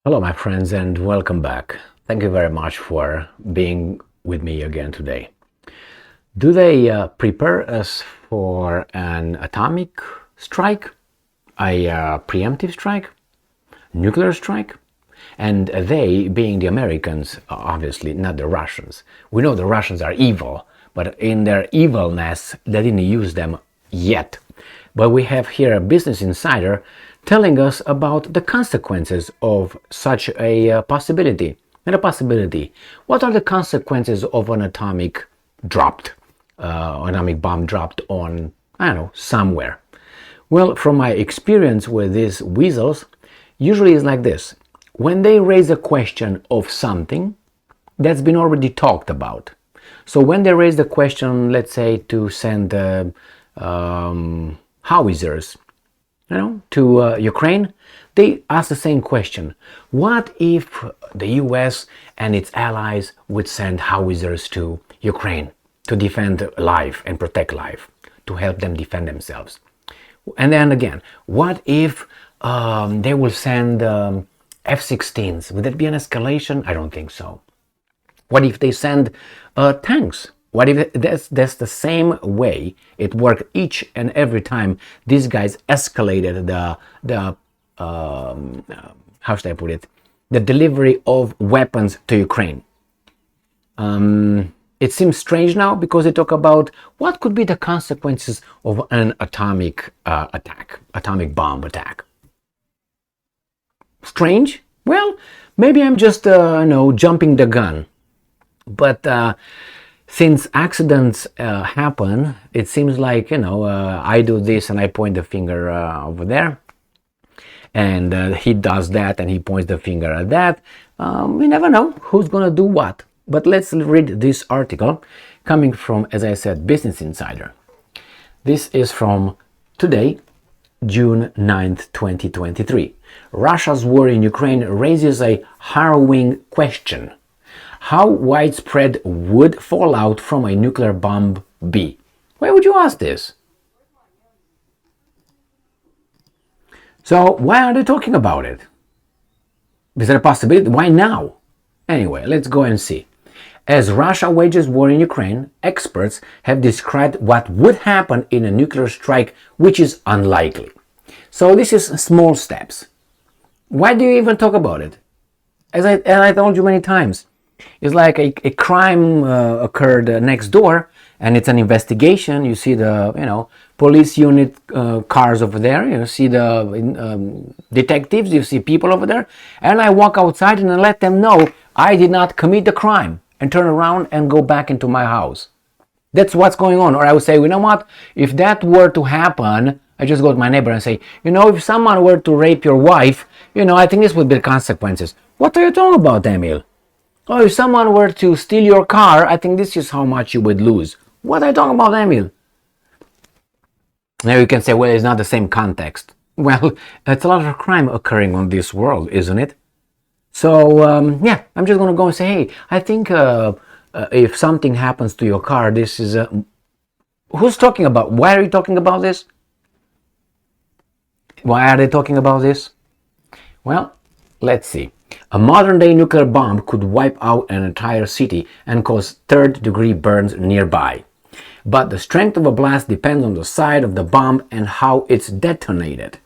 Hello, my friends, and welcome back. Thank you very much for being with me again today. Do they prepare us for an atomic strike, a preemptive strike, nuclear strike? And they, being the Americans, obviously not the Russians. We know the Russians are evil, but in their evilness, they didn't use them yet. But we have here a business insider telling us about the consequences of such a possibility. And a possibility. What are the consequences of an atomic bomb dropped on, I don't know, somewhere? Well, from my experience with these weasels, usually it's like this. When they raise a question of something that's been already talked about. So when they raise the question, let's say, to send howitzers, to Ukraine, they ask the same question. What if the US and its allies would send howitzers to Ukraine to defend life and protect life, to help them defend themselves? And then again, what if they will send F-16s? Would that be an escalation? I don't think so. What if they send tanks? What if that's the same way it worked each and every time these guys escalated the how should I put it, the delivery of weapons to Ukraine? It seems strange now because they talk about what could be the consequences of an atomic atomic bomb attack. Strange? Well, maybe I'm just jumping the gun, but since accidents happen, it seems like, I do this and I point the finger over there, and he does that and he points the finger at that. We never know who's going to do what. But let's read this article coming from, as I said, Business Insider. This is from today, June 9th, 2023. Russia's war in Ukraine raises a harrowing question. How widespread would fallout from a nuclear bomb be? Why would you ask this? So why are they talking about it? Is there a possibility? Why now? Anyway, let's go and see. As Russia wages war in Ukraine, experts have described what would happen in a nuclear strike, which is unlikely. So this is small steps. Why do you even talk about it? As I told you many times, it's like a crime occurred next door, and it's an investigation. You see the police unit cars over there. You see the detectives. You see people over there, and I walk outside and I let them know I did not commit the crime, and turn around and go back into my house. That's what's going on. Or I would say, you know what? If that were to happen, I just go to my neighbor and say, if someone were to rape your wife, I think this would be the consequences. What are you talking about, Emil? Oh, if someone were to steal your car, I think this is how much you would lose. What are you talking about, Emil? Now you can say, well, it's not the same context. Well, it's a lot of crime occurring on this world, isn't it? So, I'm just going to go and say, hey, I think if something happens to your car, this is... who's talking about? Why are you talking about this? Why are they talking about this? Well, let's see. A modern-day nuclear bomb could wipe out an entire city and cause third-degree burns nearby. But the strength of a blast depends on the side of the bomb and how it's detonated.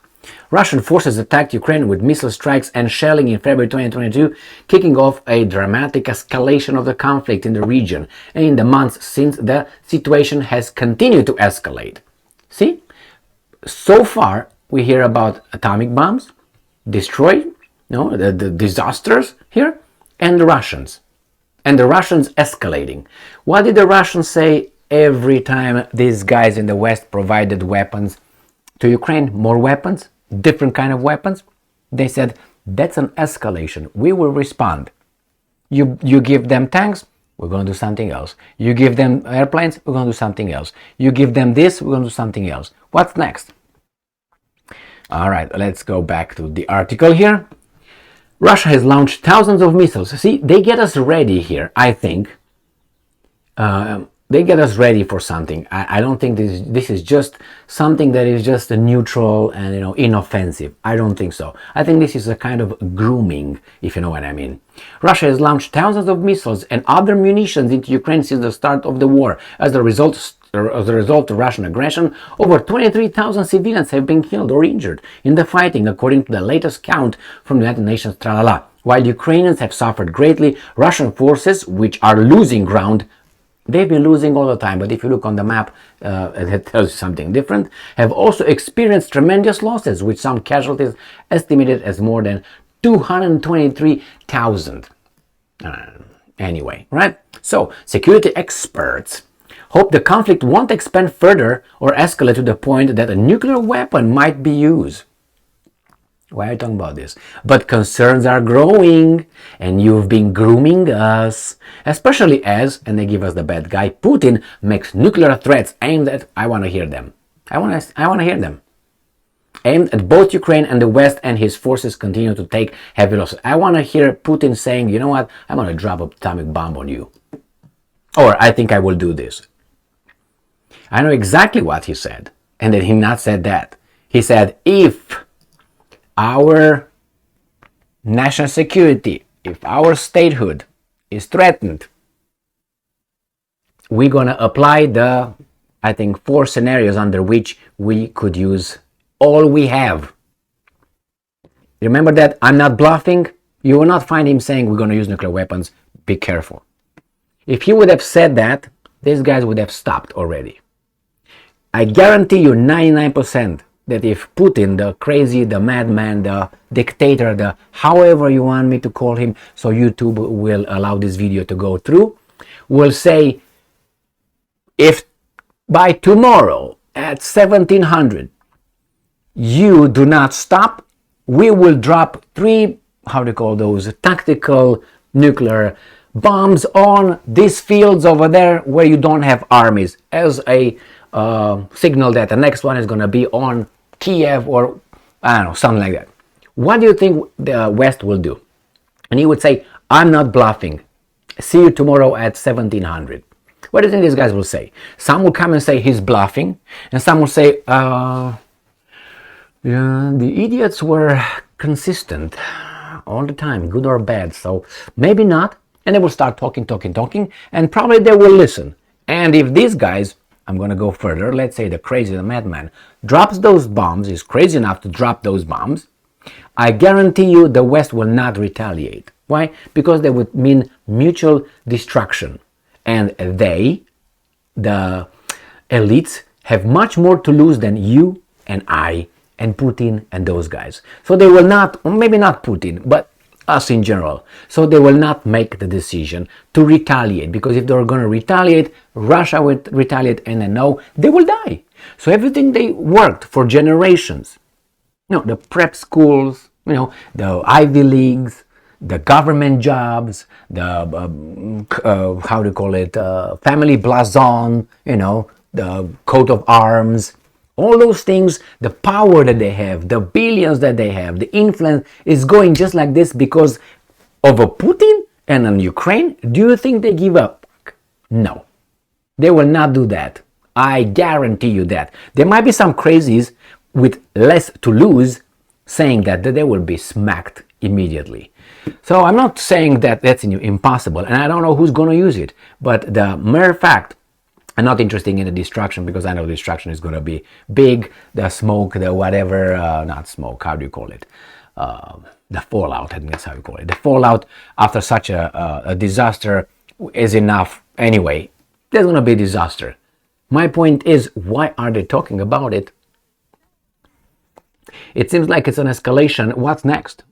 Russian forces attacked Ukraine with missile strikes and shelling in February 2022, kicking off a dramatic escalation of the conflict in the region. And in the months since, the situation has continued to escalate. See? So far, we hear about atomic bombs destroyed, the disasters here, and the Russians. And the Russians escalating. What did the Russians say every time these guys in the West provided weapons to Ukraine? More weapons? Different kind of weapons? They said, that's an escalation. We will respond. You give them tanks, we're going to do something else. You give them airplanes, we're going to do something else. You give them this, we're going to do something else. What's next? All right, let's go back to the article here. Russia has launched thousands of missiles. See, they get us ready here, I think. they get us ready for something. I don't think this is just something that is just a neutral and inoffensive. I don't think so. I think this is a kind of grooming, if you know what I mean. Russia has launched thousands of missiles and other munitions into Ukraine since the start of the war. As a result of Russian aggression, over 23,000 civilians have been killed or injured in the fighting, according to the latest count from the United Nations. Tralala. While Ukrainians have suffered greatly, Russian forces, which are losing ground, they've been losing all the time, but if you look on the map, it tells you something different, have also experienced tremendous losses, with some casualties estimated as more than 223,000. Anyway, right? So, security experts hope the conflict won't expand further or escalate to the point that a nuclear weapon might be used. Why are you talking about this? But concerns are growing, and you've been grooming us, especially as, and they give us the bad guy, Putin makes nuclear threats aimed at, I want to hear them. I want to hear them. Aimed at both Ukraine and the West, and his forces continue to take heavy losses. I want to hear Putin saying, you know what, I'm going to drop an atomic bomb on you. Or I think I will do this. I know exactly what he said, and then he not said that. He said, if our national security, if our statehood is threatened, we're going to apply the, I think, 4 scenarios under which we could use all we have. Remember that? I'm not bluffing. You will not find him saying we're going to use nuclear weapons. Be careful. If he would have said that, these guys would have stopped already. I guarantee you 99% that if Putin, the crazy, the madman, the dictator, the however you want me to call him, so YouTube will allow this video to go through, will say, if by tomorrow at 1700 you do not stop, we will drop 3, how do you call those, tactical nuclear bombs on these fields over there where you don't have armies, as a signal that the next one is going to be on Kiev, or I don't know, something like that. What do you think the West will do? And he would say, I'm not bluffing. See you tomorrow at 1700. What do you think these guys will say? Some will come and say he's bluffing, and some will say, yeah, the idiots were consistent all the time, good or bad, so maybe not. And they will start talking, and probably they will listen. And if these guys, I'm going to go further, let's say the crazy, the madman, drops those bombs, is crazy enough to drop those bombs, I guarantee you the West will not retaliate. Why? Because they would mean mutual destruction. And they, the elites, have much more to lose than you and I and Putin and those guys. So they will not, or maybe not Putin, but us in general. So they will not make the decision to retaliate, because if they're going to retaliate, Russia will retaliate, and then no, they will die. So everything they worked for generations, the prep schools, the Ivy Leagues, the government jobs, the how do you call it, family blazon, the coat of arms, all those things, the power that they have, the billions that they have, the influence is going just like this because of a Putin and an Ukraine. Do you think they give up? No, they will not do that. I guarantee you that. There might be some crazies with less to lose saying that they will be smacked immediately. So I'm not saying that that's impossible, and I don't know who's going to use it, but the mere fact, I'm not interested in the destruction, because I know destruction is going to be big, the smoke, the whatever, not smoke, how do you call it? The fallout, I think that's how you call it. The fallout after such a disaster is enough. Anyway, there's going to be a disaster. My point is, why are they talking about it? It seems like it's an escalation. What's next?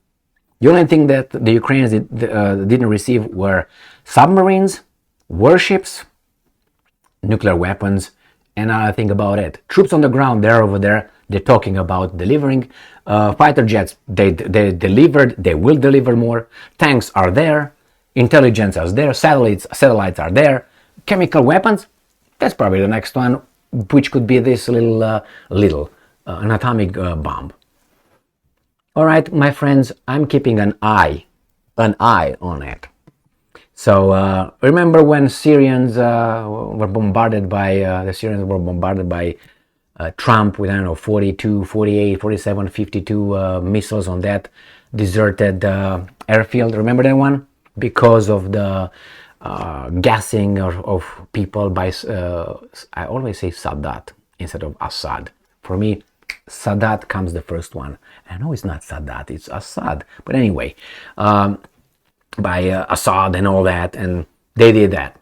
The only thing that the Ukrainians didn't receive were submarines, warships, nuclear weapons, and I think about it. Troops on the ground, they're over there. They're talking about delivering. Fighter jets, they delivered. They will deliver more. Tanks are there. Intelligence is there. Satellites are there. Chemical weapons, that's probably the next one, which could be this little an atomic bomb. All right, my friends, I'm keeping an eye on it. So remember when Syrians were bombarded by Trump with, I don't know, 42, 48, 47, 52 missiles on that deserted airfield. Remember that one? Because of the gassing of people by, I always say Sadat instead of Assad. For me, Sadat comes the first one. I know it's not Sadat, it's Assad. But anyway, by Assad and all that, and they did that.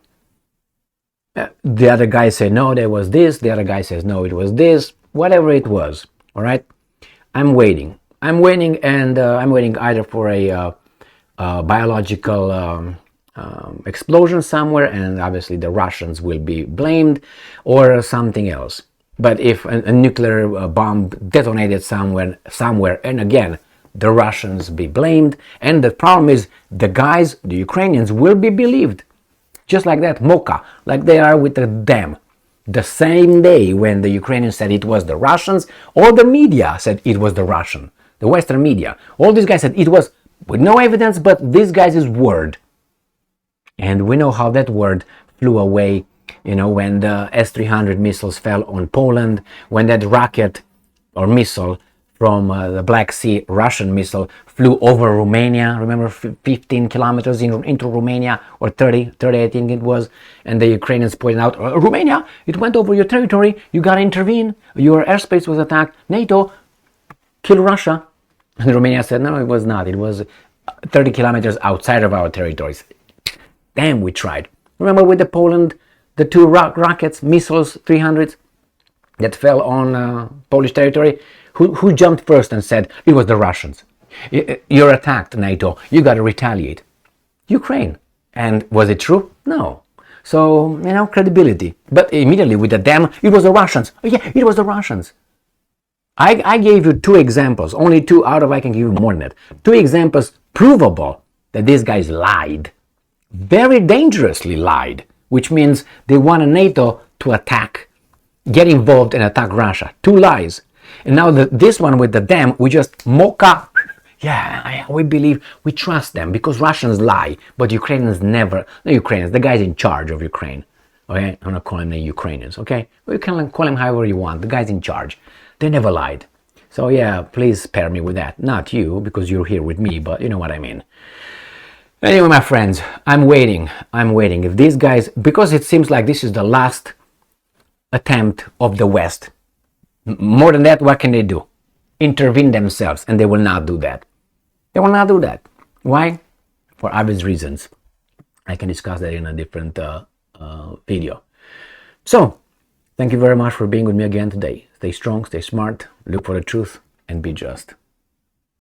The other guy said, no, there was this. The other guy says, no, it was this. Whatever it was, all right? I'm waiting, and I'm waiting either for a biological explosion somewhere, and obviously the Russians will be blamed, or something else. But if a nuclear bomb detonated somewhere, and again, the Russians be blamed, and the problem is the Ukrainians will be believed. Just like that, Mocha, like they are with the dam. The same day when the Ukrainians said it was the Russians, all the media said it was the Russian, the Western media. All these guys said it was, with no evidence, but this guy's word. And we know how that word flew away, when the S-300 missiles fell on Poland, when that rocket or missile from the Black Sea, Russian missile, flew over Romania. Remember, 15 kilometers into Romania, or 30 I think it was. And the Ukrainians pointed out, Romania, it went over your territory. You got to intervene. Your airspace was attacked. NATO, kill Russia. And Romania said, no, it was not. It was 30 kilometers outside of our territories. Damn, we tried. Remember with the Poland, the two rockets, missiles, 300s, that fell on Polish territory? Who jumped first and said, it was the Russians? You're attacked, NATO. You got to retaliate. Ukraine. And was it true? No. So, credibility. But immediately with the dam, it was the Russians. Oh, yeah, it was the Russians. I gave you two examples. Only two out of, I can give you more than that. Two examples provable that these guys lied. Very dangerously lied. Which means they wanted NATO to attack, get involved and attack Russia. Two lies. And now this one with the dam, we just mocha. Yeah, we believe, we trust them because Russians lie, but Ukrainians never. No, Ukrainians, the guy's in charge of Ukraine. Okay, I'm not calling them Ukrainians. Okay, you can call him however you want. The guy's in charge. They never lied. So yeah, please spare me with that. Not you, because you're here with me, but you know what I mean. Anyway, my friends, I'm waiting. If these guys, because it seems like this is the last attempt of the West. More than that, what can they do? Intervene themselves, and they will not do that. They will not do that. Why? For obvious reasons. I can discuss that in a different video. So, thank you very much for being with me again today. Stay strong, stay smart, look for the truth, and be just.